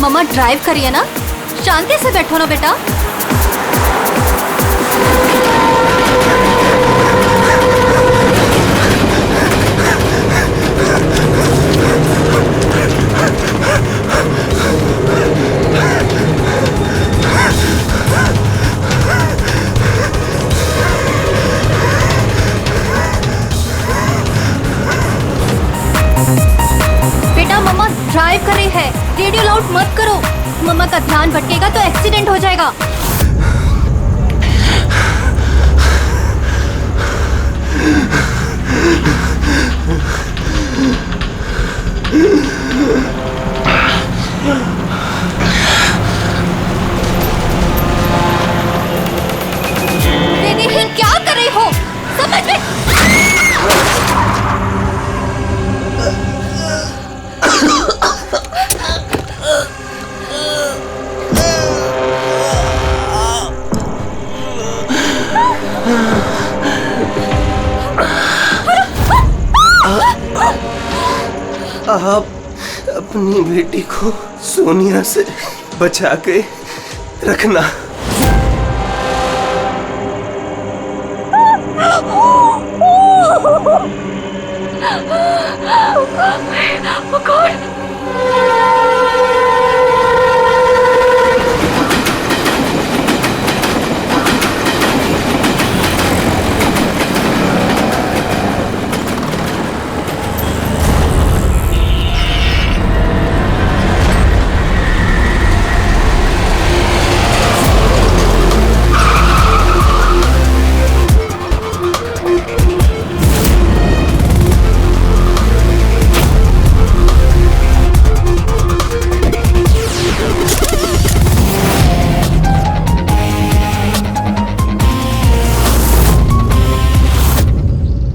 मम्मा drive करिए ना, शांति से बैठो ना बेटा। बेटा मम्मा ड्राइव कर रही है, रेडियो लाउड मत करो। मम्मा का ध्यान भटकेगा तो एक्सीडेंट हो जाएगा। दीदी क्या कर रही हो, समझ में? आप अपनी बेटी को सोनिया से बचा के रखना।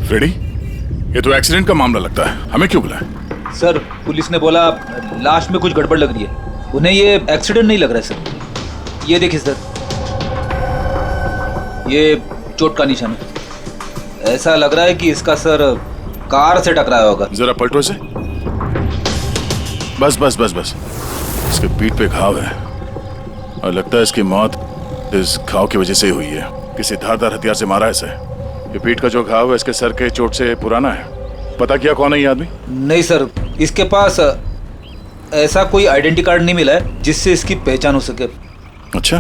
फ्रेडी, ये तो एक्सीडेंट का मामला लगता है, हमें क्यों बुलाया? सर पुलिस ने बोला लाश में कुछ गड़बड़ लग रही है, उन्हें ये एक्सीडेंट नहीं लग रहा है सर। ये देखिए सर, ये चोट का निशान है। ऐसा लग रहा है कि इसका सर कार से टकराया होगा। जरा पलटो इसे। बस बस बस बस, इसके पीठ पे घाव है और लगता है इसकी मौत इस घाव की वजह से हुई है। किसी धारदार हथियार से मारा है इसे। ये पीठ का जो घाव है इसके सर के चोट से पुराना है। पता किया कौन है ये आदमी? नहीं सर, इसके पास ऐसा कोई आइडेंटिटी कार्ड नहीं मिला है जिससे इसकी पहचान हो सके। अच्छा,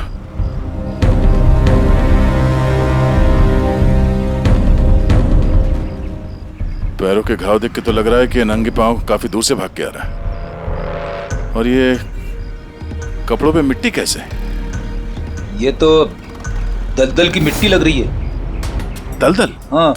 पैरों के घाव देख के तो लग रहा है कि नंगे पांव काफी दूर से भाग के आ रहा है। और ये कपड़ों पे मिट्टी कैसे? ये तो दलदल की मिट्टी लग रही है। दलदल? हाँ।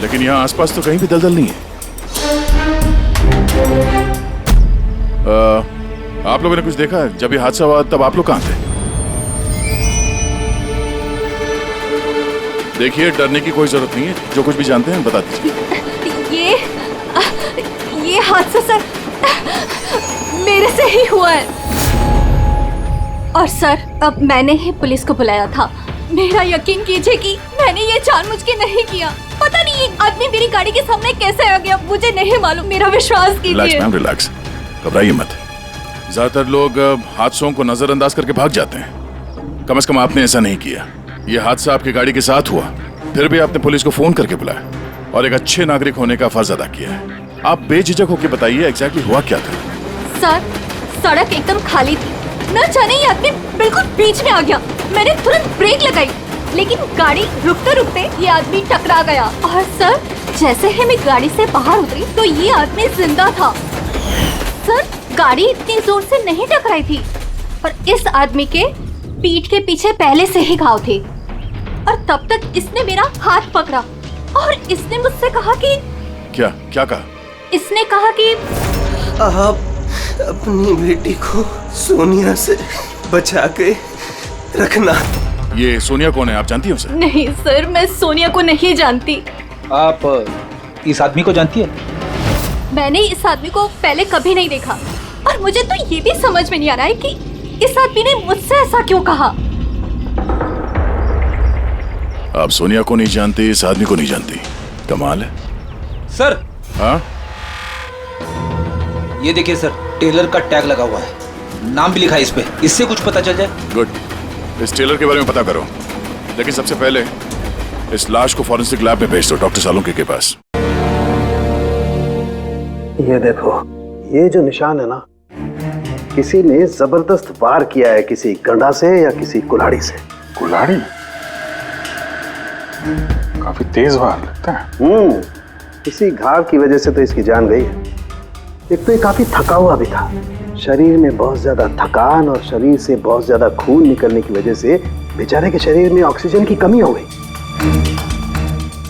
लेकिन यहाँ आसपास तो कहीं भी दलदल नहीं है। आप लोगों ने कुछ देखा है? जब ये हादसा हुआ तब आप लोग कहाँ थे? देखिए, डरने की कोई जरूरत नहीं है, जो कुछ भी जानते हैं बता दीजिए। ये हादसा सर मेरे से ही हुआ है। और सर अब मैंने ही पुलिस को बुलाया था। मेरा यकीन कीजिए कि मैंने ये जानबूझ के नहीं किया। पता नहीं ये आदमी मेरी गाड़ी के सामने कैसे आ गया, मुझे नहीं मालूम। मेरा विश्वास कीजिए। रिलैक्स मैम, रिलैक्स, घबराइए मत। ज्यादातर लोग हादसों को नजरअंदाज करके भाग जाते हैं। कम से कम आपने ऐसा नहीं किया। ये हादसा आपकी गाड़ी के साथ हुआ, फिर भी आपने पुलिस को फोन करके बुलाया और एक अच्छे नागरिक होने का फर्ज अदा किया है। आप बेझिझक होकर बताइए एग्जैक्टली हुआ क्या था? सर सड़क एकदम खाली थी, न जाने ये आदमी बिल्कुल बीच में आ गया। मैंने तुरंत ब्रेक लगाई, लेकिन गाड़ी रुकते रुकते ये आदमी टकरा गया। और सर जैसे ही मैं गाड़ी से बाहर उतरी तो ये आदमी जिंदा था। सर गाड़ी इतनी जोर से नहीं टकराई थी, पर इस आदमी के पीठ के पीछे पहले से ही घाव थे। और तब तक इसने मेरा हाथ पकड़ा और इसने मुझसे कहा कि क्या क्या कहा? इसने कहा कि आप अपनी बेटी को सोनिया से बचा के रखना। ये सोनिया कौन है, आप जानती हैं उसे? नहीं सर, मैं सोनिया को नहीं जानती। आप इस आदमी को जानती है? मैंने इस आदमी को पहले कभी नहीं देखा। और मुझे तो ये भी समझ में नहीं आ रहा है कि इस आदमी ने मुझसे ऐसा क्यों कहा। आप सोनिया को नहीं जानती, इस आदमी को नहीं जानती, कमाल है। सर हाँ, ये देखिए सर, टेलर का टैग लगा हुआ है, नाम भी लिखा है इस पे, इससे कुछ पता चल जाए। गुड। इस टेलर के बारे में पता करो, लेकिन सबसे पहले इस लाश को फॉरेंसिक लैब में भेज दो, डॉक्टर सालुंके के पास। ये देखो, ये जो निशान है ना, किसी ने जबरदस्त वार किया है, किसी गंडा से या किसी कुल्हाड़ी से। कुल्हाड़ी? काफी तेज वार लगता है। इसी घाव की वजह से तो इसकी जान गई है। एक तो ये काफी थका हुआ भी था, शरीर में बहुत ज्यादा थकान और शरीर से बहुत ज्यादा खून निकलने की वजह से बेचारे के शरीर में ऑक्सीजन की कमी हो गई।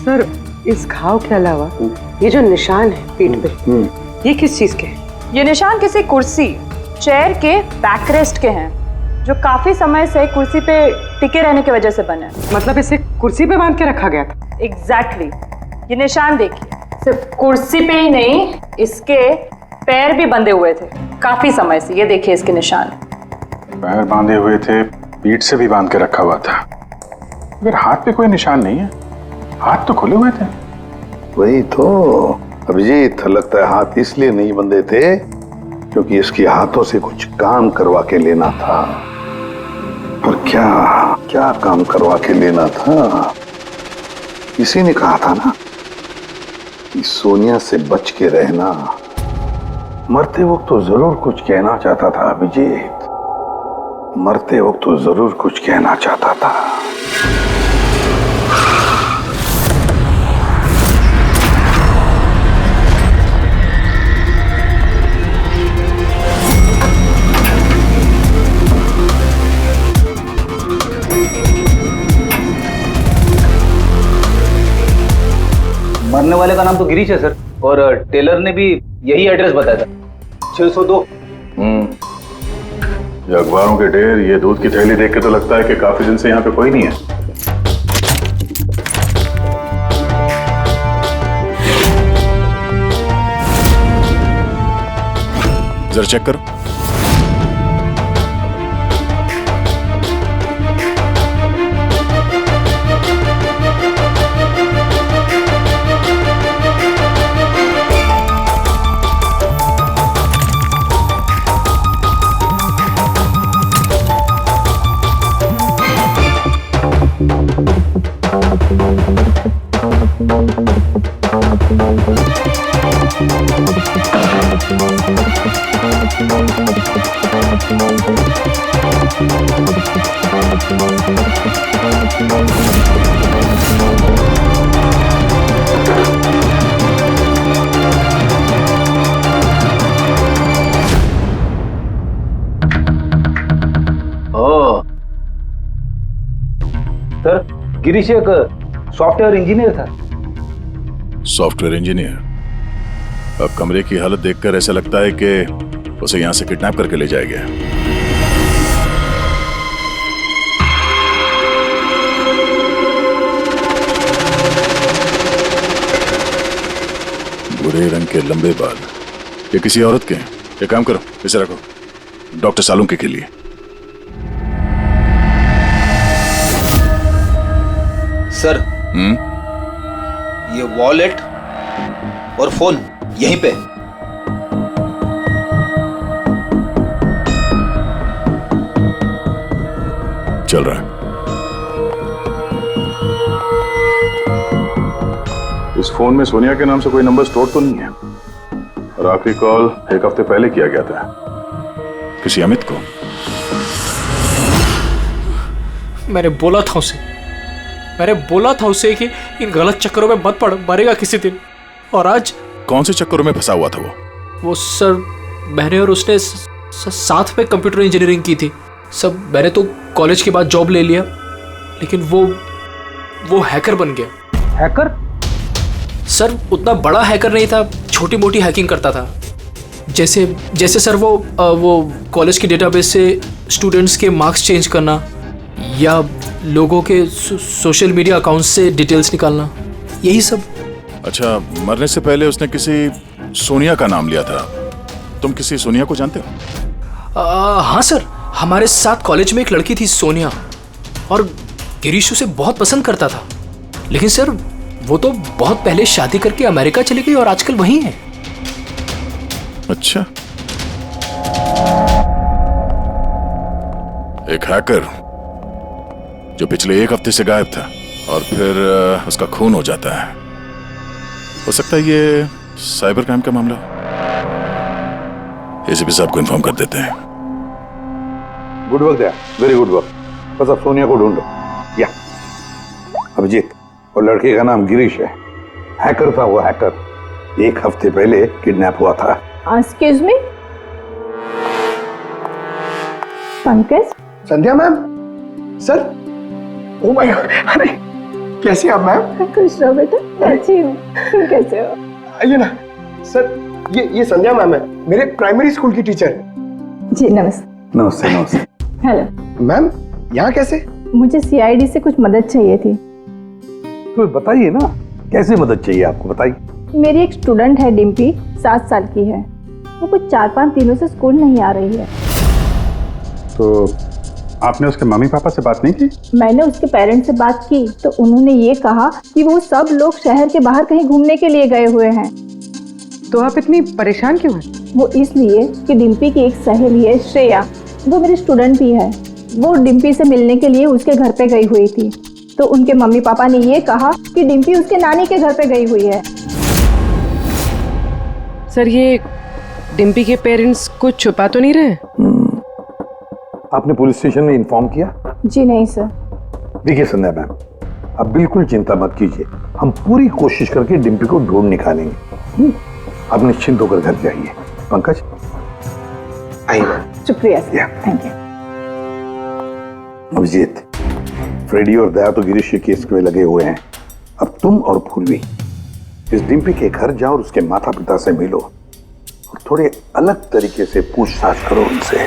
सर, इस घाव के अलावा ये जो निशान है पीठ पे, ये किस चीज के हैं? ये निशान किसी कुर्सी, चेयर के बैकरेस्ट के हैं, जो काफी समय से कुर्सी पे टिके रहने की वजह से बने हैं। मतलब इसे कुर्सी पे बांध के रखा गया था? एग्जैक्टली। ये निशान देखिए, सिर्फ कुर्सी पे ही नहीं, इसके पैर भी बंधे हुए थे काफी समय से। ये देखिए इसके निशान। पैर बांधे हुए थे, पीठ से भी बांध के रखा हुआ था, मगर हाथ पे कोई निशान नहीं है। हाथ तो खुले हुए थे। वही तो अभिजीत, लगता है हाथ इसलिए नहीं बंधे थे क्योंकि इसके हाथों से कुछ काम करवा के लेना था। पर क्या क्या काम करवा के लेना था? इसी ने कहा था ना कि सोनिया से बच के रहना। मरते वक्त तो जरूर कुछ कहना चाहता था अभिजीत, मरते वक्त तो जरूर कुछ कहना चाहता था। मरने वाले का नाम तो गिरीश है सर, और टेलर ने भी यही एड्रेस बताया था, 602। ये अखबारों के ढेर, ये दूध की थैली देख के तो लगता है कि काफी दिन से यहाँ पे कोई नहीं है। जरा चेक करो। सर, गिरीश एक सॉफ्टवेयर इंजीनियर था। Software engineer? अब कमरे की हालत देखकर ऐसा लगता है कि उसे यहां से किडनैप करके ले जाया गया। भूरे रंग के लंबे बाल, ये किसी औरत के हैं। एक काम करो, इसे रखो, डॉक्टर सालुंके के लिए। सर, ये वॉलेट और फोन यहीं पे। चल रहा है। इस फोन में सोनिया के नाम से कोई नंबर स्टोर तो नहीं है, और आखिरी कॉल एक हफ्ते पहले किया गया था। किसी अमित को? मैंने बोला था उसे कि इन गलत चक्करों में मत पड़, मरेगा किसी दिन। और आज कौन से चक्करों में फंसा हुआ था वो सर, मैंने और उसने साथ में कंप्यूटर इंजीनियरिंग की थी सब। मैंने तो कॉलेज के बाद जॉब ले लिया, लेकिन वो हैकर बन गया। हैकर? सर, उतना बड़ा हैकर नहीं था, छोटी मोटी हैकिंग करता था। जैसे सर वो कॉलेज के डेटाबेस से स्टूडेंट्स के मार्क्स चेंज करना, या लोगों के सोशल मीडिया अकाउंट्स से डिटेल्स निकालना, यही सब। अच्छा, मरने से पहले उसने किसी सोनिया का नाम लिया था, तुम किसी सोनिया को जानते हो? हाँ सर, हमारे साथ कॉलेज में एक लड़की थी सोनिया, और गिरीश उसे बहुत पसंद करता था। लेकिन सर वो तो बहुत पहले शादी करके अमेरिका चली गई और आजकल वहीं है। अच्छा, एक हैकर जो पिछले 1 हफ्ते से गायब था और फिर उसका खून हो जाता है। हो सकता है ये साइबर क्राइम का मामला हो। एसीपी साहब को इन्फॉर्म कर देते हैं। गुड वर्क यार, वेरी गुड वर्क। बस अब सोनिया को ढूंढो। या अभिजीत, और लड़के का नाम गिरीश है। हैकर था वो, हैकर 1 हफ्ते पहले किडनैप हुआ था। Excuse me, Pankaj? Sandhya ma'am, sir. Oh my God, अरे कैसे आप मैम? खुश रहो बेटा, अच्छी हूँ, तुम कैसे हो? आइए ना सर, ये संध्या मैम है, मेरे प्राइमरी स्कूल की टीचर। जी नमस्ते। नमस्ते नमस्ते। हेलो मैम, यहाँ कैसे? मुझे सीआईडी से कुछ मदद चाहिए थी। तो बताइए ना, कैसे मदद चाहिए आपको, बताइए। मेरी एक स्टूडेंट है डिम्पी, 7 साल की है। वो कुछ 4-5 दिनों से स्कूल नहीं आ रही है। तो आपने उसके मम्मी पापा से बात नहीं की? मैंने उसके पेरेंट्स से बात की तो उन्होंने ये कहा कि वो सब लोग शहर के बाहर कहीं घूमने के लिए गए हुए हैं। तो आप इतनी परेशान क्यों हैं? वो इसलिए कि डिम्पी की एक सहेली है श्रेया, वो मेरी स्टूडेंट भी है। वो डिम्पी से मिलने के लिए उसके घर पे गई हुई थी, तो उनके मम्मी पापा ने ये कहा कि डिम्पी उसके नानी के घर पे गई हुई है। सर, ये डिम्पी के पेरेंट्स कुछ छुपा तो नहीं रहे? आपने पुलिस स्टेशन में इन्फॉर्म किया? जी नहीं सर। देखिए संध्या मैम, आप बिल्कुल चिंता मत कीजिए, हम पूरी कोशिश करके डिम्पी को ढूंढ निकालेंगे। आप निश्चिंत होकर घर जाइए। पंकज आइए। शुक्रिया sir, thank you. Abhijit, Freddie और दया तो गिरीश के केस में लगे हुए हैं। अब तुम और पूर्वी इस डिम्पी के घर जाओ और उसके माता पिता से मिलो और थोड़े अलग तरीके से पूछताछ करो उनसे।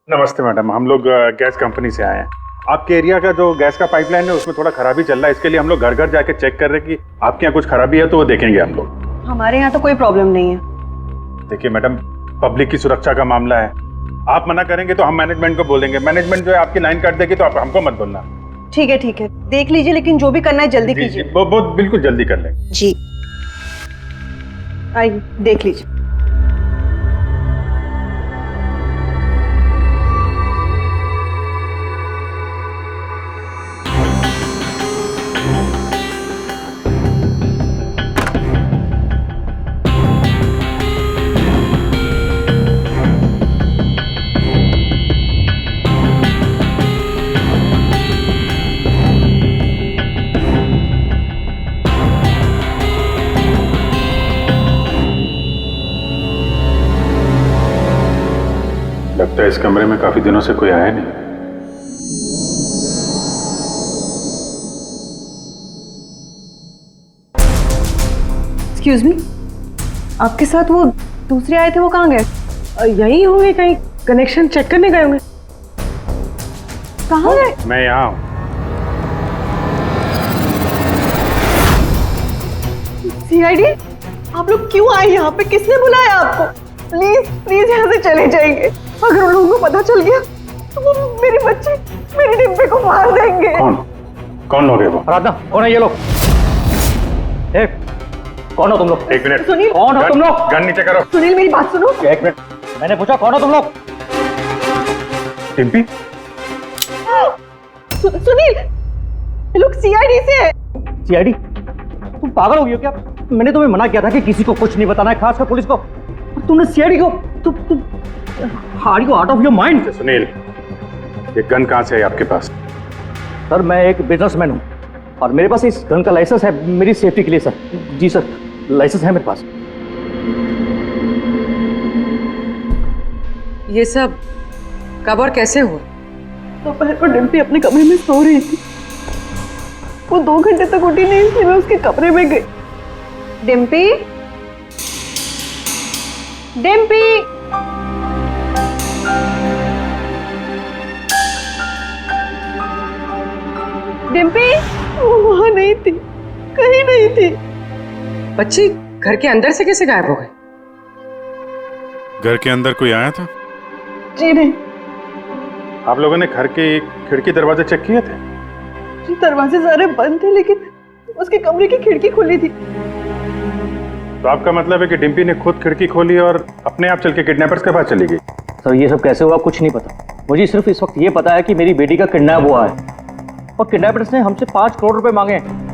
नमस्ते मैडम, हम लोग गैस कंपनी से आए हैं। आपके एरिया का जो गैस का पाइपलाइन है उसमें थोड़ा खराबी चल रहा है, इसके लिए हम लोग घर घर जाके चेक कर रहे हैं कि आपके यहाँ कुछ खराबी है तो वो देखेंगे हम लोग। हमारे यहाँ तो कोई प्रॉब्लम नहीं है। देखिए मैडम, पब्लिक की सुरक्षा का मामला है, आप मना करेंगे तो हम मैनेजमेंट को बोलेंगे। मैनेजमेंट जो है आपकी लाइन काट देगी तो आप हमको मत बोलना। ठीक है, देख लीजिए, लेकिन जो भी करना है जल्दी कीजिए। वो बिल्कुल जल्दी कर लेंगे। जी, आइए देख लीजिए। लगता है इस कमरे में काफी दिनों से कोई आया नहीं। एक्सक्यूज मी, आपके साथ वो दूसरे आए थे, वो कहाँ गए? यहीं होंगे, कहीं कनेक्शन चेक करने गए होंगे। कहाँ गए? मैं यहाँ हूँ। सीआईडी, आप लोग क्यों आए यहाँ पे? किसने बुलाया आपको? प्लीज प्लीज यहाँ से चले जाएंगे। अगर उन लोगों को पता चल गया तो वो मेरी बच्ची, मेरी डिम्पी को मार देंगे। कौन लोग है वो? आराधना, कौन है ये लोग? कौन हो तुम लोग? एक मिनट। सुनील, कौन हो तुम लोग? गन नीचे करो। सुनील मेरी बात सुनो। एक मिनट, मैंने पूछा कौन हो तुम लोग? डिम्पी? सुनील, ये लोग सीआईडी से है। सीआईडी? तुम पागल हो गई हो क्या? मैंने तुम्हें मना किया था कि किसी को कुछ नहीं बताना है, खासकर पुलिस को। और तुमने सीआईडी को, तुम are you out of your mind? Sunil, ये गन कहाँ से है आपके पास? सर, मैं एक बिजनेसमैन हूँ और मेरे पास इस गन का लाइसेंस है मेरी सेफ्टी के लिए सर। जी सर, लाइसेंस है मेरे पास। ये सब कब और कैसे हुआ? दोपहर को डिम्पी अपने कमरे में सो रही थी। वो 2 घंटे तक उठी नहीं, इसलिए मैं उसके कमरे में गई। डिम्पी, डिम्पी, डिम्पी, वो वहां नहीं थी, कहीं नहीं थी। बच्ची घर के अंदर से कैसे गायब हो गई? घर के अंदर कोई आया था? जी नहीं। आप लोगों ने घर के खिड़की दरवाजे चेक किए थे? जी दरवाजे सारे बंद थे, लेकिन उसके कमरे की खिड़की खुली थी। तो आपका मतलब है कि डिम्पी ने खुद खिड़की खोली और अपने आप चल के किडनैपर्स के पास चली गई? सर ये सब कैसे हुआ कुछ नहीं पता। मुझे सिर्फ इस वक्त ये पता है कि मेरी बेटी का किडनैप हुआ है और किडनैपर्स ने हमसे 5 करोड़ रुपए मांगे हैं।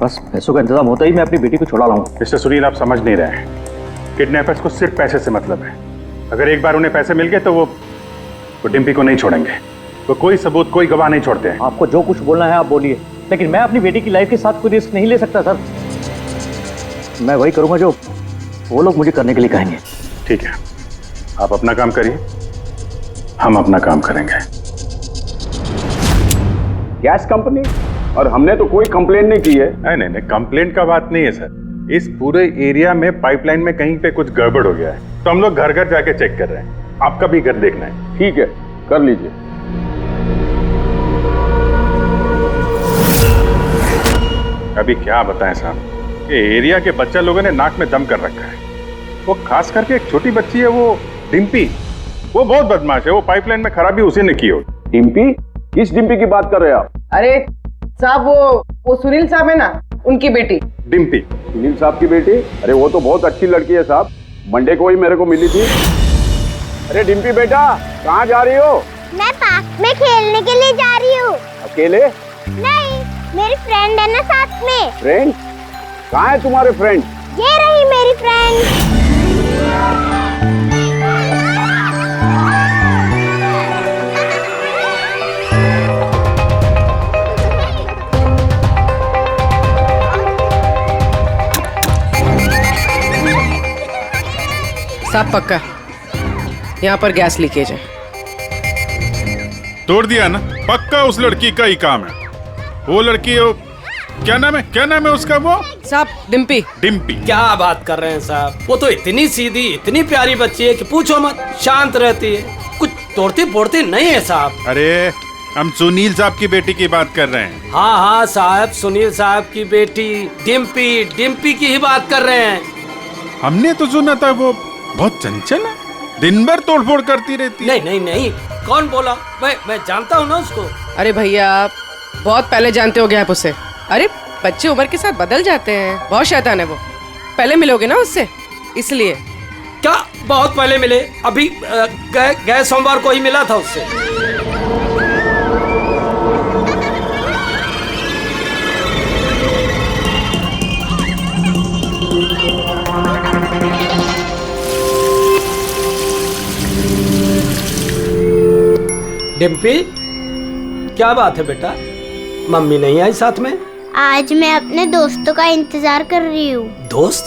बस पैसों का इंतजाम होता ही मैं अपनी बेटी को छुड़ा लाऊंगा। मिस्टर सुनील, आप समझ नहीं रहे हैं। किडनैपर्स को सिर्फ पैसे से मतलब है। अगर एक बार उन्हें पैसे मिल गए तो वो डिम्पी को नहीं छोड़ेंगे। वो कोई सबूत, कोई गवाह नहीं छोड़ते हैं। आपको जो कुछ बोलना है आप बोलिए, लेकिन मैं अपनी बेटी की लाइफ के साथ कोई रिस्क नहीं ले सकता सर। मैं वही करूंगा जो वो लोग मुझे करने के लिए कहेंगे। ठीक है, आप अपना काम करिए, हम अपना काम करेंगे। Gas company? और हमने तो कोई कंप्लेंट नहीं की है। नहीं, कंप्लेंट का बात नहीं है सर। इस पूरे एरिया में पाइपलाइन में कहीं पे कुछ गड़बड़ हो गया है, तो हम लोग घर घर जाके चेक कर रहे हैं। आपका भी घर देखना है। ठीक है, कर लीजिए। अभी क्या बताएं साहब, ये एरिया के बच्चा लोगों ने नाक में दम कर रखा है। वो खास करके एक छोटी बच्ची है, वो डिम्पी, वो बहुत बदमाश है। वो पाइपलाइन में खराबी उसी ने की हो। डिम्पी? किस डिम्पी की बात कर रहे हैं आप? अरे साहब वो सुनील साहब है ना, उनकी बेटी। डिम्पी? सुनील साहब की बेटी? अरे वो तो बहुत अच्छी लड़की है साहब, मंडे को ही मेरे को मिली थी। अरे डिम्पी बेटा, कहाँ जा रही हो? मैं पार्क में खेलने के लिए जा रही हूँ। अकेले? नहीं, मेरी फ्रेंड है ना साथ में। फ्रेंड? कहाँ है तुम्हारे फ्रेंड? ये रही मेरी फ्रेंड। साफ पक्का यहाँ पर गैस लीकेज है। तोड़ दिया ना? पक्का उस लड़की का ही काम है। वो लड़की, क्या नाम है उसका? वो साहब डिम्पी। डिम्पी? क्या बात कर रहे हैं साहब, वो तो इतनी सीधी, इतनी प्यारी बच्ची है कि पूछो मत। शांत रहती है, कुछ तोड़ती फोड़ती नहीं है साहब। अरे हम सुनील साहब की बेटी की बात कर रहे हैं। हाँ साहब, सुनील साहब की बेटी डिम्पी की ही बात कर रहे हैं। हमने तो सुना था वो बहुत चंचल है, दिन भर तोड़फोड़ करती रहती है। नहीं, कौन बोला? मैं जानता हूँ ना उसको। अरे भैया आप बहुत पहले जानते हो गया उसे। अरे बच्चे उम्र के साथ बदल जाते हैं, बहुत शैतान है वो। पहले मिलोगे ना उससे, इसलिए। क्या बहुत पहले मिले? अभी गए सोमवार को ही मिला था उससे। डिम्पी, क्या बात है बेटा, मम्मी नहीं आई साथ में? आज मैं अपने दोस्तों का इंतजार कर रही हूँ। दोस्त?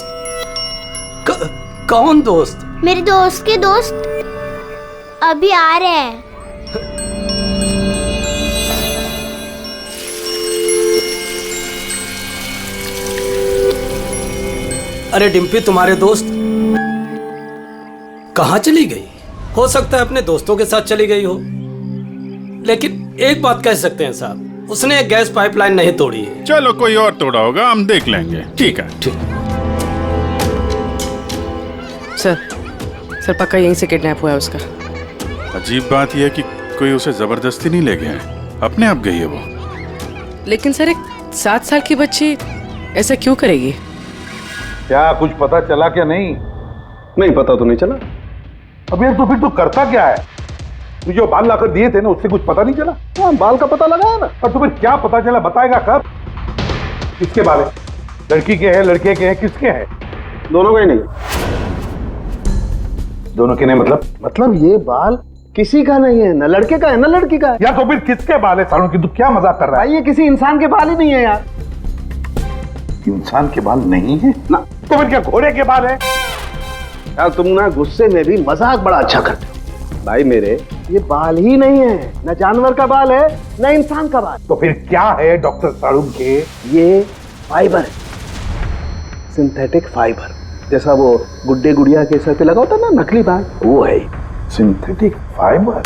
कौन दोस्त? मेरे दोस्त के दोस्त अभी आ रहे हैं। अरे डिम्पी, तुम्हारे दोस्त कहाँ चली गई? हो सकता है अपने दोस्तों के साथ चली गई हो, लेकिन एक बात कह सकते हैं साहब, उसने गैस पाइपलाइन नहीं तोड़ी है। चलो कोई और तोड़ा होगा, हम देख लेंगे। ठीक है। सर पक्का यहीं से किडनैप हुआ है उसका। अजीब बात यह है कि कोई उसे जबरदस्ती नहीं ले गया है, अपने आप गई है वो। लेकिन सर एक 7 साल की बच्ची ऐसा क्यों करेगी? क्या कुछ पता चला क्या? नहीं पता तो नहीं चला। अब यार तो फिर तू करता क्या है? तू जो बाल लाकर दिए थे ना, उससे कुछ पता नहीं चला? हाँ, बाल का पता लगाया ना। और तुम्हें क्या पता चला, बताएगा कब? किसके बाल है? लड़की के हैं, लड़के के हैं, किसके हैं? दोनों के नहीं। दोनों के नहीं मतलब ये बाल किसी का नहीं है, न लड़के का है न लड़की का है। यार तो फिर किसके बाल है सालों की? तू क्या मजाक कर रहा है? ये किसी इंसान के बाल ही नहीं है यार। इंसान के बाल नहीं है ना? तो फिर क्या घोड़े के बाल है? यार तुम ना गुस्से में भी मजाक बड़ा अच्छा करते हो। भाई मेरे, ये बाल ही नहीं है, न जानवर का बाल है न इंसान का बाल। तो फिर क्या है डॉक्टर साड़ू के? ये फाइबर है, सिंथेटिक फाइबर, जैसा वो गुड्डे गुड़िया के सर पे लगा होता ना नकली बाल, वो है सिंथेटिक फाइबर।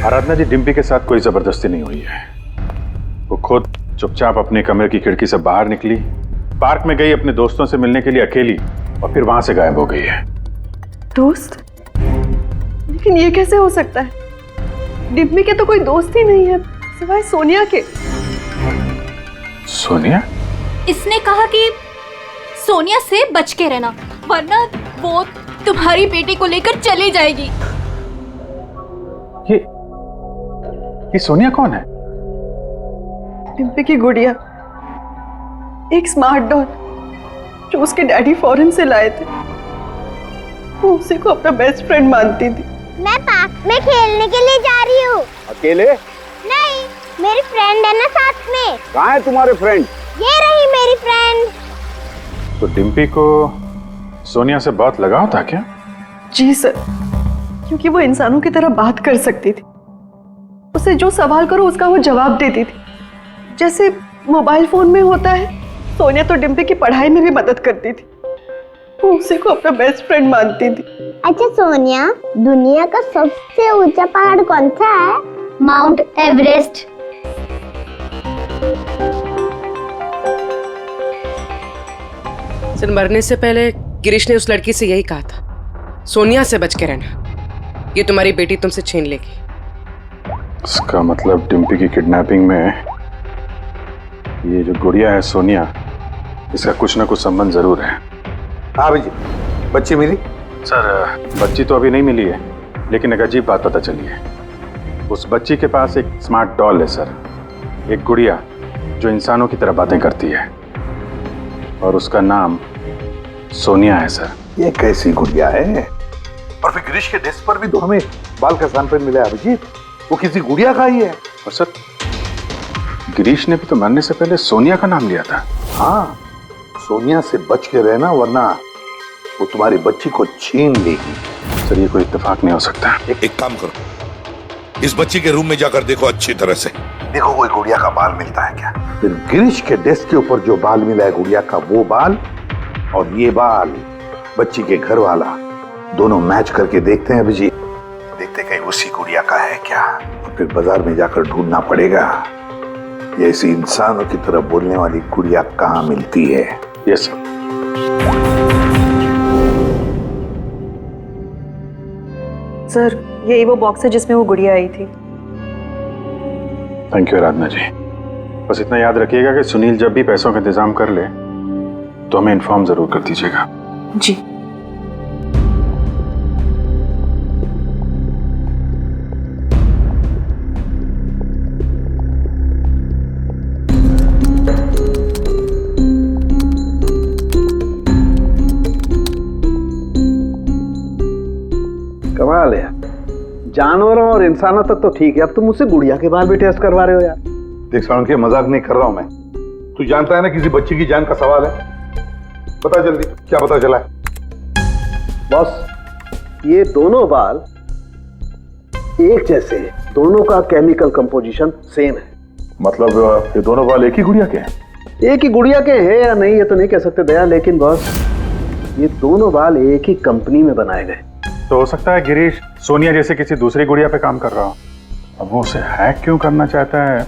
आराधना जी, डिम्पी के साथ कोई जबरदस्ती नहीं हुई है। वो खुद चुपचाप अपने कमरे की खिड़की से बाहर निकली, पार्क में गई अपने दोस्तों से मिलने के लिए अकेली, और फिर वहां से गायब हो गई है। दोस्त? लेकिन ये कैसे हो सकता है? डिम्पी के तो कोई दोस्त ही नहीं है सिवाय सोनिया के। सोनिया? इसने कहा कि सोनिया से बच के रहना, वरना वो तुम्हारी बेटी को लेकर चली जाएगी। ये सोनिया कौन है? डिम्पी की गुड़िया, एक स्मार्ट डॉल जो उसके डैडी फॉरेन से लाए थे। वो उसी को अपना बेस्ट फ्रेंड मानती थी। मैं पार्क में खेलने के लिए जा रही हूँ। अकेले? नहीं, मेरी फ्रेंड है ना साथ में। कहाँ है तुम्हारे फ्रेंड? ये रही मेरी फ्रेंड। तो डिम्पी को सोनिया से बहुत लगाव था क्या? जी सर, क्योंकि वो इंसानों की तरह बात कर सकती थी। उसे जो सवाल करो उसका वो जवाब देती थी, जैसे मोबाइल फोन में होता है। सोनिया तो डिम्पी की पढ़ाई में भी मदद करती थी। वो उसी को अपना बेस्ट फ्रेंड मानती थी। अच्छा सोनिया, दुनिया का सबसे ऊंचा पहाड़ कौन सा है? Mount Everest. सर, मरने से पहले गिरीश ने उस लड़की से यही कहा था, सोनिया से बच के रहना, ये तुम्हारी बेटी तुमसे छीन लेगी। इसका मतलब डिम्पी की किडनैपिंग में ये जो गुड़िया है सोनिया, इसका कुछ ना कुछ संबंध जरूर है। हाँ भैया, बच्ची मिली? सर, बच्ची तो अभी नहीं मिली है, लेकिन एक अजीब बात पता चली है। उस बच्ची के पास एक स्मार्ट डॉल है सर, एक गुड़िया जो इंसानों की तरह बातें करती है, और उसका नाम सोनिया है सर। ये कैसी गुड़िया है? और फिर गिरीश के डेस्क पर भी तो हमें बाल का सैंपल मिला है अभिजीत, वो किसी गुड़िया का ही है। और सर, गिरीश ने भी तो मरने से पहले सोनिया का नाम लिया था। हाँ, सोनिया से बच के रहना, वरना वो तुम्हारी बच्ची को छीन लेगी। सर, ये कोई इत्तेफाक नहीं हो सकता। एक काम करो, इस बच्ची के रूम में जाकर देखो अच्छी तरह से। देखो कोई गुड़िया का बाल मिलता है क्या। फिर गिरीश के डेस्क के ऊपर जो बाल मिला है गुड़िया का, वो बाल और ये बाल बच्ची के घर वाला, दोनों मैच करके देखते हैं अभिजीत, देखते कहीं उसी गुड़िया का है क्या। और फिर बाजार में जाकर ढूंढना पड़ेगा ये ऐसी इंसानों की तरह बोलने वाली गुड़िया कहाँ मिलती है। Yes sir. सर, यही वो बॉक्स है जिसमें वो गुड़िया आई थी। थैंक यू आराधना जी। बस इतना याद रखिएगा कि सुनील जब भी पैसों का इंतजाम कर ले तो हमें इन्फॉर्म जरूर कर दीजिएगा। जी। कमाल है, जानवरों और इंसानों तक तो ठीक है, अब तुम मुझसे गुड़िया के बाल भी टेस्ट करवा रहे हो यार। देख साउंड के मजाक नहीं कर रहा हूं मैं। तू जानता है ना किसी बच्ची की जान का सवाल है। बता जल्दी, क्या पता चला है? बॉस, ये दोनों बाल एक जैसे हैं, दोनों का केमिकल कंपोजिशन सेम है। मतलब ये दोनों बाल एक ही गुड़िया के हैं? एक ही गुड़िया के हैं या नहीं ये तो नहीं कह सकते दया, लेकिन बॉस ये दोनों बाल एक ही कंपनी में बनाए गए। तो हो सकता है गिरीश सोनिया जैसे किसी दूसरी गुड़िया पे काम कर रहा हो। अब वो उसे हैक क्यों करना चाहता है,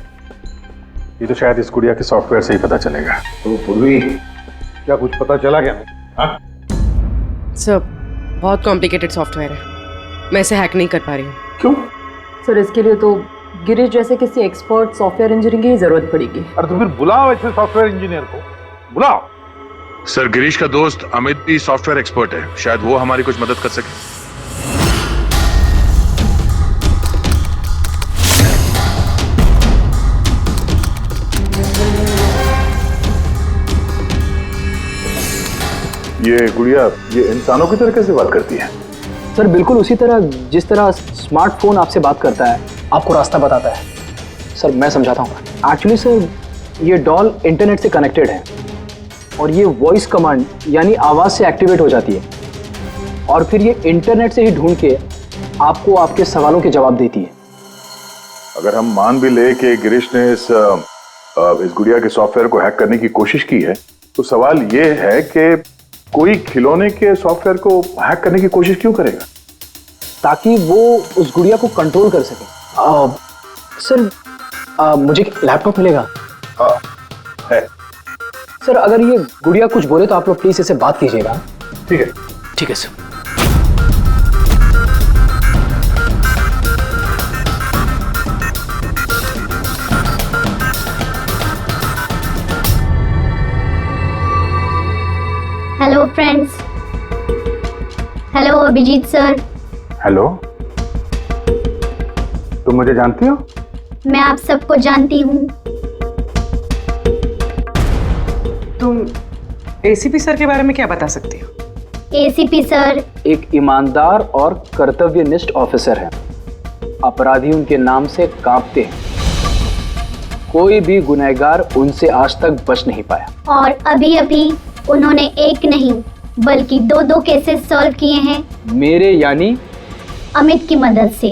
ये तो शायद इस गुड़िया के सॉफ्टवेयर से ही पता चलेगा। तो पूर्वी, क्या कुछ पता चला क्या? हाँ? सर, बहुत कॉम्प्लिकेटेड सॉफ्टवेयर है, मैं इसे हैक नहीं कर पा रही हूँ। क्यों? सर, इसके लिए तो गिरीश जैसे किसी एक्सपर्ट सॉफ्टवेयर इंजीनियर की जरूरत पड़ेगी। अरे तो फिर बुलाओ ऐसे सॉफ्टवेयर इंजीनियर को, बुलाओ। सर, गिरीश का दोस्त अमित भी सॉफ्टवेयर एक्सपर्ट है, शायद वो हमारी कुछ मदद कर सके। ये गुड़िया ये इंसानों की तरह कैसे बात करती है? सर, बिल्कुल उसी तरह जिस तरह स्मार्टफोन आपसे बात करता है, आपको रास्ता बताता है। सर, मैं समझाता हूँ। एक्चुअली सर, ये डॉल इंटरनेट से कनेक्टेड है और ये वॉइस कमांड यानी आवाज़ से एक्टिवेट हो जाती है। और फिर ये इंटरनेट से ही ढूंढ के आपको आपके सवालों के जवाब देती है। अगर हम मान भी ले कि गिरीश ने इस गुड़िया के सॉफ्टवेयर को हैक करने की कोशिश की है, तो सवाल ये है कि कोई खिलौने के सॉफ्टवेयर को हैक करने की कोशिश क्यों करेगा? ताकि वो उस गुड़िया को कंट्रोल कर सके। सर मुझे लैपटॉप मिलेगा? है। सर अगर ये गुड़िया कुछ बोले तो आप लोग प्लीज इसे बात कीजिएगा। ठीक है। ठीक है sir. Hello friends. Hello Abhijit sir. Hello, तुम मुझे जानती हो? मैं आप सबको जानती हूँ। तुम एसीपी सर के बारे में क्या बता सकती हो? एसीपी सर एक ईमानदार और कर्तव्यनिष्ठ ऑफिसर है। अपराधी उनके नाम से कांपते हैं। कोई भी गुनहगार उनसे आज तक बच नहीं पाया। और अभी अभी उन्होंने एक नहीं बल्कि दो केसेस सॉल्व किए हैं मेरे यानी अमित की मदद से।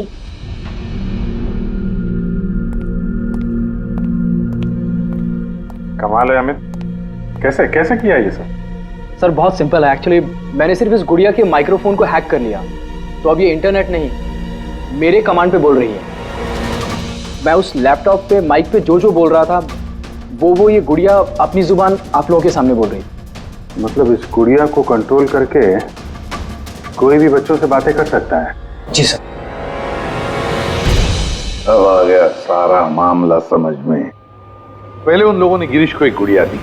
कमाल है अमित, कैसे कैसे किया ये सब? सर बहुत सिंपल है। एक्चुअली मैंने सिर्फ इस गुड़िया के माइक्रोफोन को हैक कर लिया, तो अब ये इंटरनेट नहीं मेरे कमांड पे बोल रही है। मैं उस लैपटॉप पे माइक पे जो बोल रहा था वो ये गुड़िया अपनी जुबान आप लोगों के सामने बोल रही। मतलब इस गुड़िया को कंट्रोल करके कोई भी बच्चों से बातें कर सकता है? जी सर। अब आ गया सारा मामला समझ में। पहले उन लोगों ने गिरीश को एक गुड़िया दी,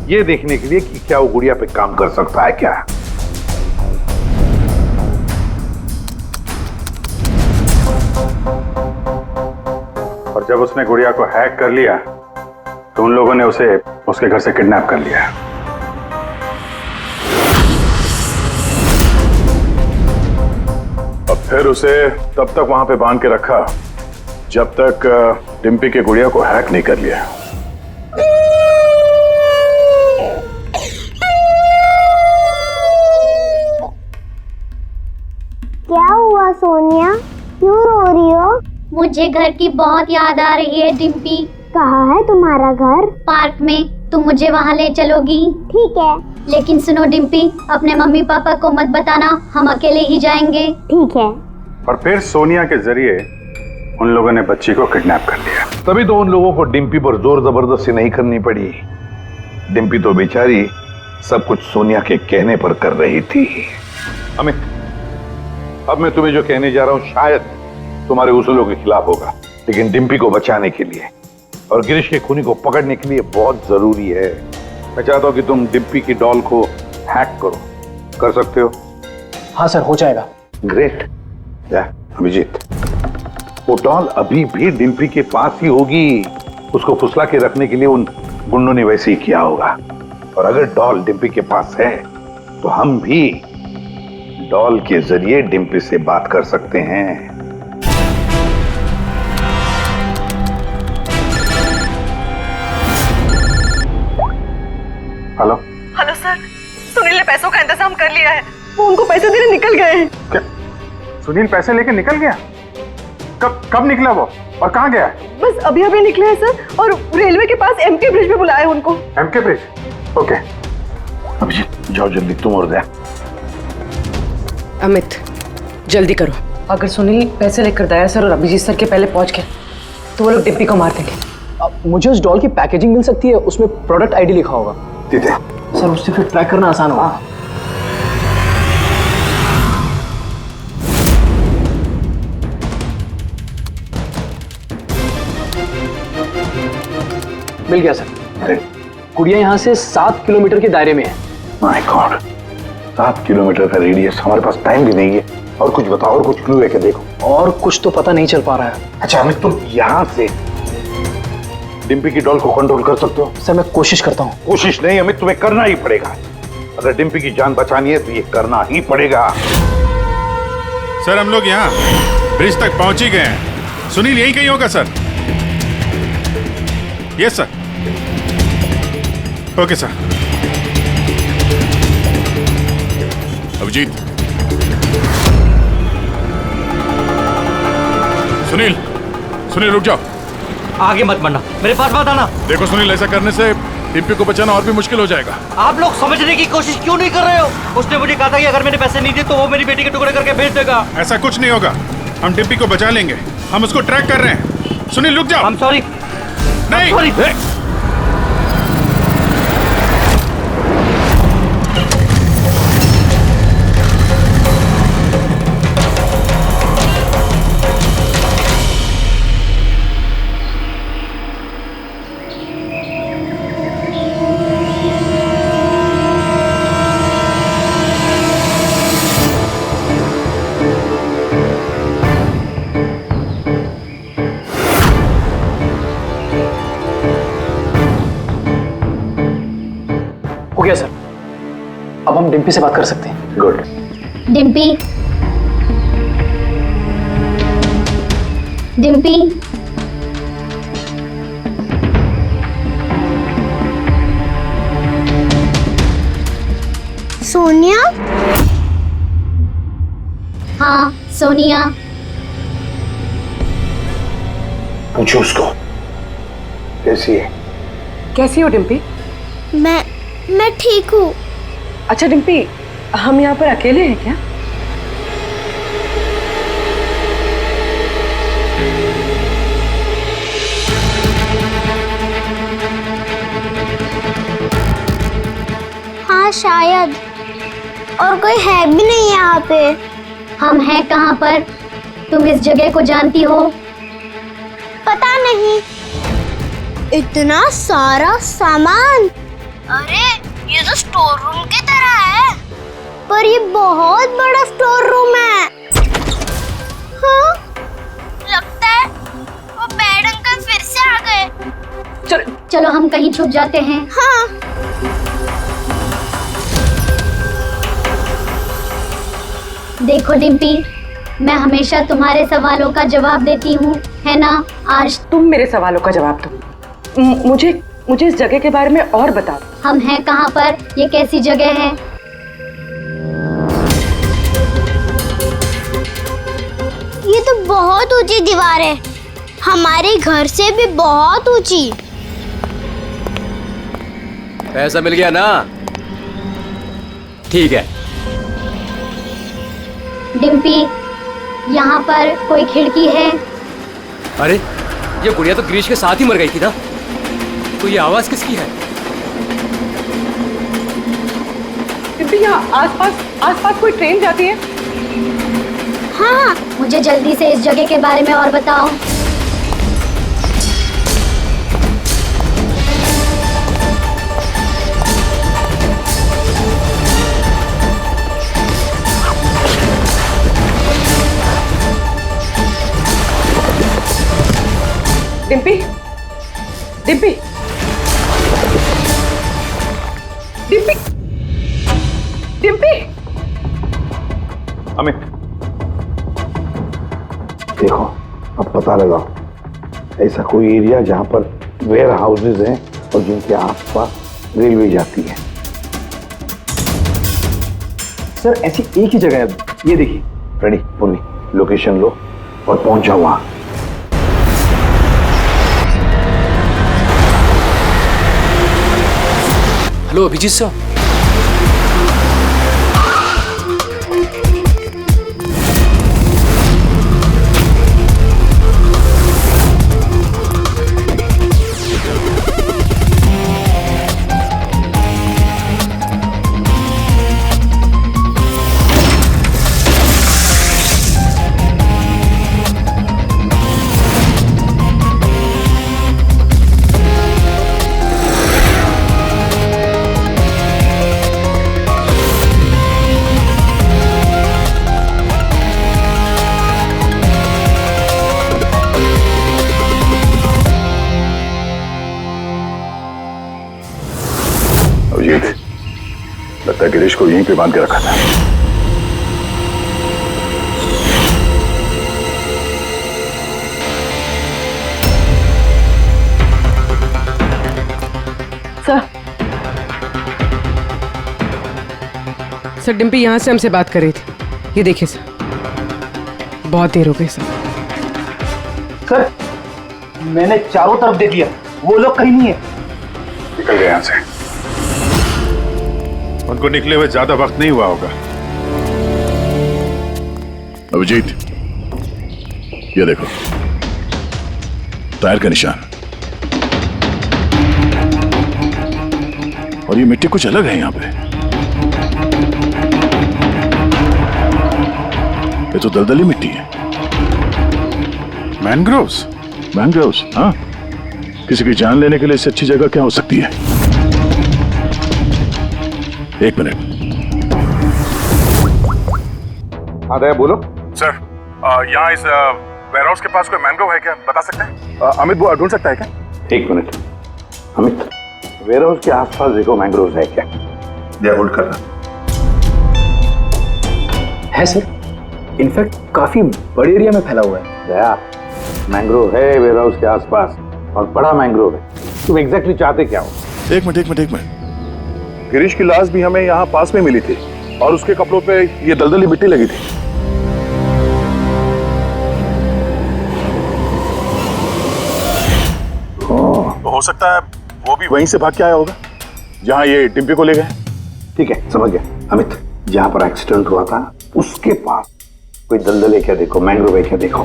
ये देखने के लिए कि क्या वो गुड़िया पे काम कर सकता है क्या। और जब उसने गुड़िया को हैक कर लिया तो उन लोगों ने उसे उसके घर से किडनैप कर लिया। और फिर उसे तब तक वहां पे बांध के रखा जब तक डिम्पी के गुड़िया को हैक नहीं कर लिया। क्या हुआ सोनिया, क्यों रो रही हो? मुझे घर की बहुत याद आ रही है डिम्पी। कहाँ है तुम्हारा घर? पार्क में। तुम मुझे वहाँ ले चलोगी? ठीक है। लेकिन सुनो डिम्पी, अपने मम्मी पापा को मत बताना, हम अकेले ही जाएंगे। ठीक है। और फिर सोनिया के जरिए उन लोगों ने बच्ची को किडनैप कर लिया। तभी तो उन लोगों को डिम्पी पर जोर जबरदस्ती नहीं करनी पड़ी। डिम्पी तो बेचारी सब कुछ सोनिया के कहने पर कर रही थी। अमित, अब मैं तुम्हें जो कहने जा रहा हूं शायद तुम्हारे उसूलों के खिलाफ होगा, लेकिन डिम्पी को बचाने के लिए और गिरीश के खूनी को पकड़ने के लिए बहुत जरूरी है। मैं चाहता हूं कि तुम डिम्पी की डॉल को हैक करो। कर सकते हो? हाँ सर, हो जाएगा। ग्रेट। अभिजीत, वो डॉल अभी भी डिम्पी के पास ही होगी। उसको फुसला के रखने के लिए उन गुंडों ने वैसे ही किया होगा। और अगर डॉल डिम्पी के पास है तो हम भी डॉल के जरिए डिम्पी से बात कर सकते हैं। हेलो हेलो सर, सुनील ने पैसों का इंतजाम कर लिया है। वो उनको पैसे देने निकल गए हैं। क्या सुनील पैसे लेके निकल गया? कब निकला वो और कहाँ गया? बस अभी अभी निकले हैं सर, और रेलवे के पास एमके ब्रिज पे बुलाया उनको। MK bridge? ओके। अभिजीत जाओ जल्दी, तुम और दया। अमित जल्दी करो। अगर सुनील पैसे लेकर दया सर और अभिजीत सर के पहले पहुंच गए तो वो लोग डिम्पी को मार देंगे। मुझे उस डॉल की पैकेजिंग मिल सकती है, उसमें प्रोडक्ट आईडी लिखा होगा। ठीक है सर, उससे फिर ट्रैक करना आसान होगा। मिल गया सर। गुड़िया यहाँ से 7 किलोमीटर के दायरे में है। माय गॉड, 7 किलोमीटर का रेडियस। हमारे पास टाइम भी नहीं है। और कुछ बताओ, और कुछ क्लू है क्या? देखो और कुछ तो पता नहीं चल पा रहा है। अच्छा अमित, तुम यहाँ से डिम्पी की डॉल को कंट्रोल कर सकते हो? सर मैं कोशिश करता हूँ। कोशिश नहीं अमित, तुम्हें करना ही पड़ेगा। अगर डिम्पी की जान बचानी है तो ये करना ही पड़ेगा। सर हम लोग यहाँ ब्रिज तक पहुंच ही गए हैं। सुनील यहीं कहीं होगा sir. Yes sir. Okay sir. Abhijit, Sunil, Sunil रुक जाओ। आगे मत बढ़ना, मेरे पास मत आना। देखो सुनील, ऐसा करने से डिम्पी को बचाना और भी मुश्किल हो जाएगा। आप लोग समझने की कोशिश क्यों नहीं कर रहे हो? उसने मुझे कहा था कि अगर मैंने पैसे नहीं दिए तो वो मेरी बेटी के टुकड़े करके भेज देगा। ऐसा कुछ नहीं होगा, हम डिम्पी को बचा लेंगे, हम उसको ट्रैक कर रहे हैं। सुनील रुक जाओ। I'm sorry। नहीं। I'm sorry। हो गया सर, अब हम डिम्पी से बात कर सकते हैं। गुड। डिम्पी, डिम्पी, सोनिया? हाँ सोनिया। पूछो उसको कैसी है। कैसी हो डिम्पी? मैं ठीक हूँ। अच्छा डिम्पी, हम यहाँ पर अकेले हैं क्या? हाँ शायद, और कोई है भी नहीं यहाँ पे। हम हैं कहाँ पर? तुम इस जगह को जानती हो? पता नहीं। इतना सारा सामान। अरे ये तो स्टोर रूम की तरह है। पर ये बहुत बड़ा स्टोर रूम है। हाँ, लगता है वो बैड अंकल फिर से आ गए। चलो हम कहीं छुप जाते हैं। हाँ। देखो डिम्पी, मैं हमेशा तुम्हारे सवालों का जवाब देती हूँ, है ना? आज तुम मेरे सवालों का जवाब दो। मुझे इस जगह के बारे में और बताओ। हम हैं कहाँ पर? ये कैसी जगह है? ये तो बहुत ऊंची दीवार है, हमारे घर से भी बहुत ऊंची। पैसा मिल गया ना? ठीक है। डिम्पी, यहाँ पर कोई खिड़की है? अरे ये गुड़िया तो गिरीश के साथ ही मर गई थी ना, तो ये आवाज किसकी है? डिम्पी, यहाँ आसपास कोई ट्रेन जाती है? हाँ, मुझे जल्दी से इस जगह के बारे में और बताओ। डिम्पी, डिम्पी, डिम्पी, डिम्पी। अमित, देखो अब पता लगाओ ऐसा कोई एरिया जहां पर वेयर हाउसेज हैं और जिनके आसपास रेलवे जाती है। सर ऐसी एक ही जगह है, ये देखिए। रेडी पुन्नी, लोकेशन लो और पहुंच जाओ वहां। Hello Abhijit sir. लगता है गिरीश को यहीं पे बांध के रखा था। सर डिम्पी यहाँ से हमसे बात कर रही थी। ये देखिए सर, बहुत देर हो गई सर। सर मैंने चारों तरफ देख लिया, वो लोग कहीं नहीं है। निकल गए यहाँ से। उनको निकले हुए ज्यादा वक्त नहीं हुआ होगा। अभिजीत, ये देखो टायर का निशान, और ये मिट्टी कुछ अलग है यहाँ पे। ये तो दलदली मिट्टी है। मैनग्रोव्स? मैनग्रोव्स, हाँ। किसी की जान लेने के लिए इससे अच्छी जगह क्या हो सकती है? एक मिनट। हाँ दया बोलो। सर यहाँ इस वेयरहाउस के पास कोई मैंग्रोव है क्या, बता सकते हैं? अमित वो ढूंढ सकता है क्या? एक मिनट अमित, वेयरहाउस के आसपास देखो मैंग्रोव है क्या? या होल्ड करना है सर, इनफैक्ट काफी बड़े एरिया में फैला हुआ है। दया, मैंग्रोव है वेयरहाउस के आसपास और बड़ा मैंग्रोव है। तुम एग्जैक्टली चाहते क्या हो? एक मिनट। गिरीश की लाश भी हमें यहाँ पास में मिली थी और उसके कपड़ों पे ये दलदली मिट्टी लगी थी। तो हो सकता है वो भी वहीं से भाग के आया होगा जहाँ ये डिम्पी को ले गए। ठीक है, समझ गया अमित। जहाँ पर एक्सीडेंट हुआ था उसके पास कोई दलदल है क्या देखो, मैंग्रोव है क्या देखो।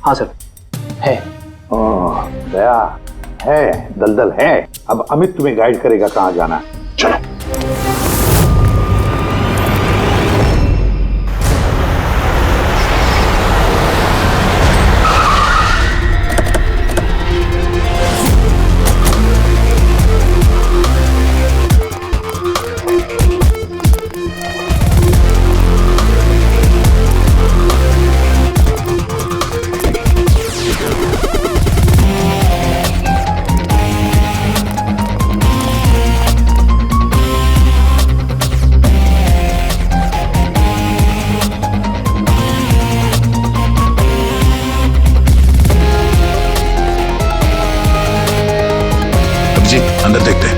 हाँ सर, है। ओह दया, है दलदल है। अब अमित तुम्हें गाइड करेगा कहाँ जाना है। चलो। अंदर देखते हैं।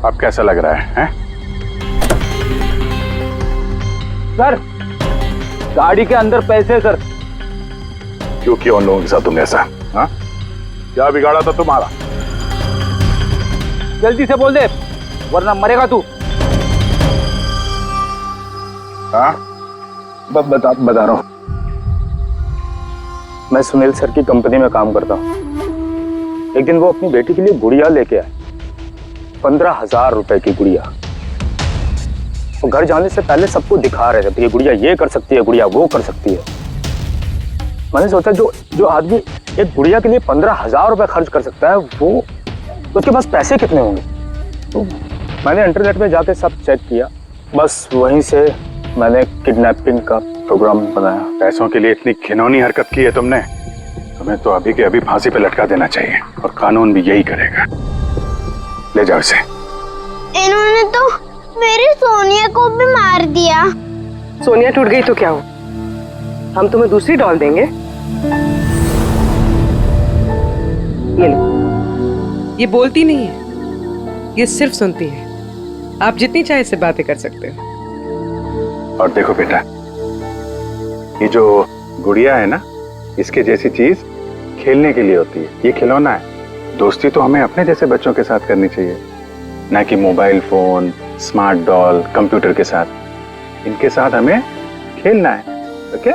अब कैसा लग रहा है, हैं? सर गाड़ी के अंदर पैसे सर। क्यों किया उन लोगों के साथ तुमने ऐसा? हाँ? क्या बिगाड़ा था तुम्हारा? जल्दी से बोल दे वरना मरेगा तू। हाँ? बता रहा हूँ। मैं सुनील सर की कंपनी में काम करता हूँ। एक दिन वो अपनी बेटी के लिए गुड़िया लेके आए, 15,000 रुपए की गुड़िया। वो घर जाने से पहले सबको दिखा रहे थे, ये गुड़िया ये कर सकती है, गुड़िया वो कर सकती है। मैंने सोचा जो आदमी एक गुड़िया के लिए 15,000 रुपए खर्च कर सकता है, वो उसके पास पैसे कितने होंगे। तो मैंने इंटरनेट में जाके सब चेक किया, बस वहीं से मैंने किडनैपिंग का प्रोग्राम बनाया। पैसों के लिए इतनी घिनौनी हरकत की है तुमने, तुम्हें तो अभी के अभी फांसी पे लटका देना चाहिए और कानून भी यही करेगा। ले जाओ इसे। इन्होंने तो मेरी सोनिया को भी मार दिया। सोनिया टूट गई तो क्या हो, हम तुम्हें दूसरी डॉल देंगे। ये लो। ये बोलती नहीं है, ये सिर्फ सुनती है। आप जितनी चाहे इससे बातें कर सकते हो। और देखो बेटा, ये जो गुड़िया है ना, इसके जैसी चीज खेलने के लिए होती है, ये खिलौना है। दोस्ती तो हमें अपने जैसे बच्चों के साथ करनी चाहिए, ना कि mobile phone, smart doll, computer के साथ। इनके साथ हमें खेलना है, ओके?